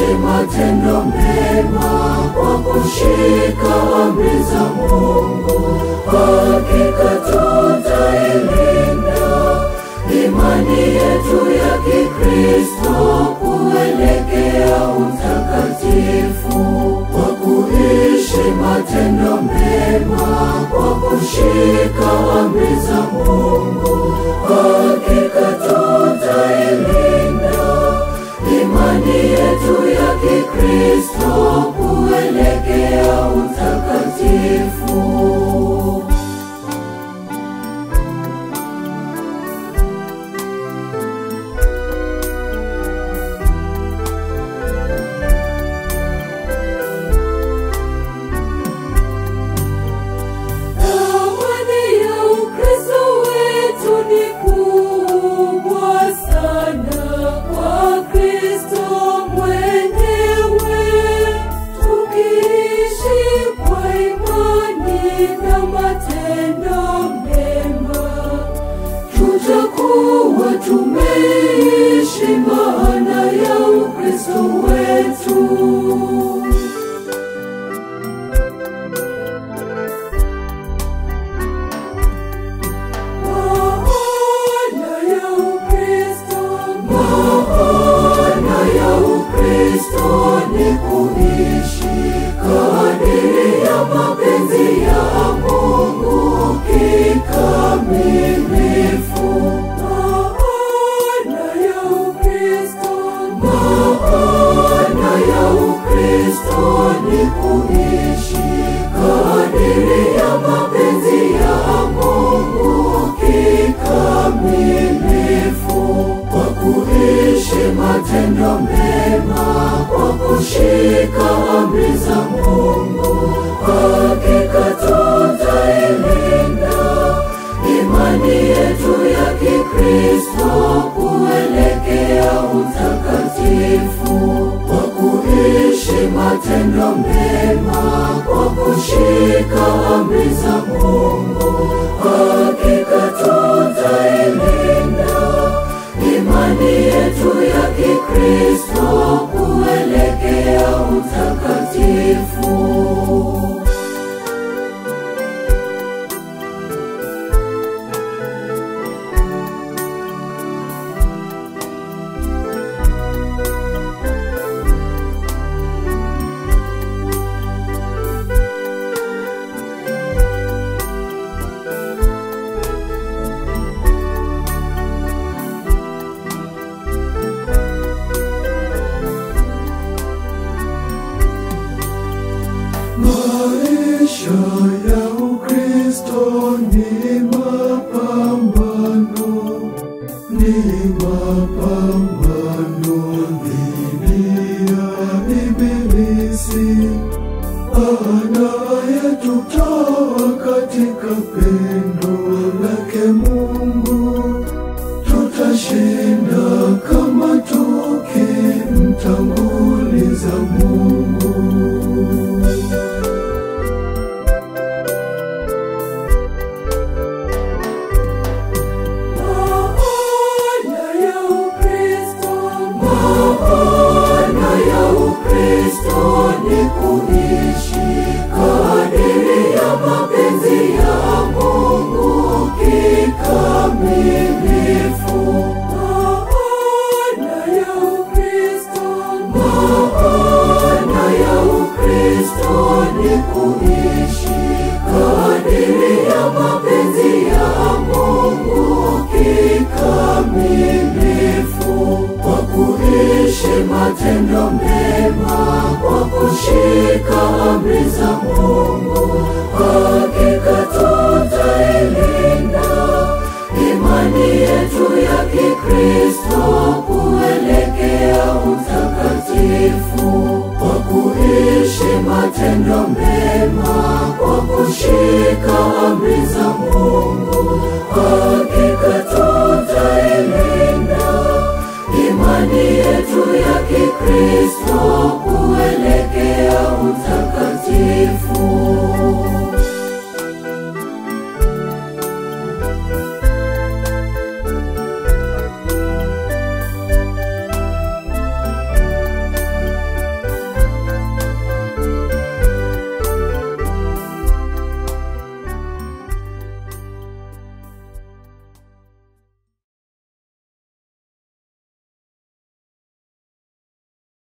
kuishi matendo mema kwa kushika amri za Mungu. Hakika tutailinda imani yetu ya Kikristo kuelekea utakatifu kwa kuishi matendo mema kwa kushika amri za Mungu. Hakika tutailinda imani yetu ya Kikristo kuelekea utakatifu. Tutakuwa tumeishi maana ya Ukristo wetu. Maana ya Ukristo ni kuishi kadiri ya mapenzi ya Mungu kikamilifu. Maana ya Ukristo ni kuishi kadiri ya mapenzi ya Mungu kikamilifu kwa kuishi matendo mema kwa kushika amri za Mungu. Hakika tutailinda imani yetu ya Kikristo kuelekea utakatifu kwa kuishi matendo mema kwa kushika amri za Mungu. Hakika tutailinda imani yetu ya Kikristo kuelekea utakatifu. Maisha ya Ukristo ni mapambano dhidi ya ibilisi anayetutoa katika pendo lake Mungu. Tutashinda kama tukimtanguliza Mungu. Ukristo ni kuishi kadiri ya mapenzi ya Mungu kikamilifu. Maana ya Ukristo ni kuishi kadiri ya mapenzi ya Mungu kikamilifu kwa kuishi matendo mema kwa kushika amri za Mungu. Hakika tutailinda imani yetu ya Kikristo kuelekea utakatifu kwa kuishi matendo mema kwa kushika amri za Mungu.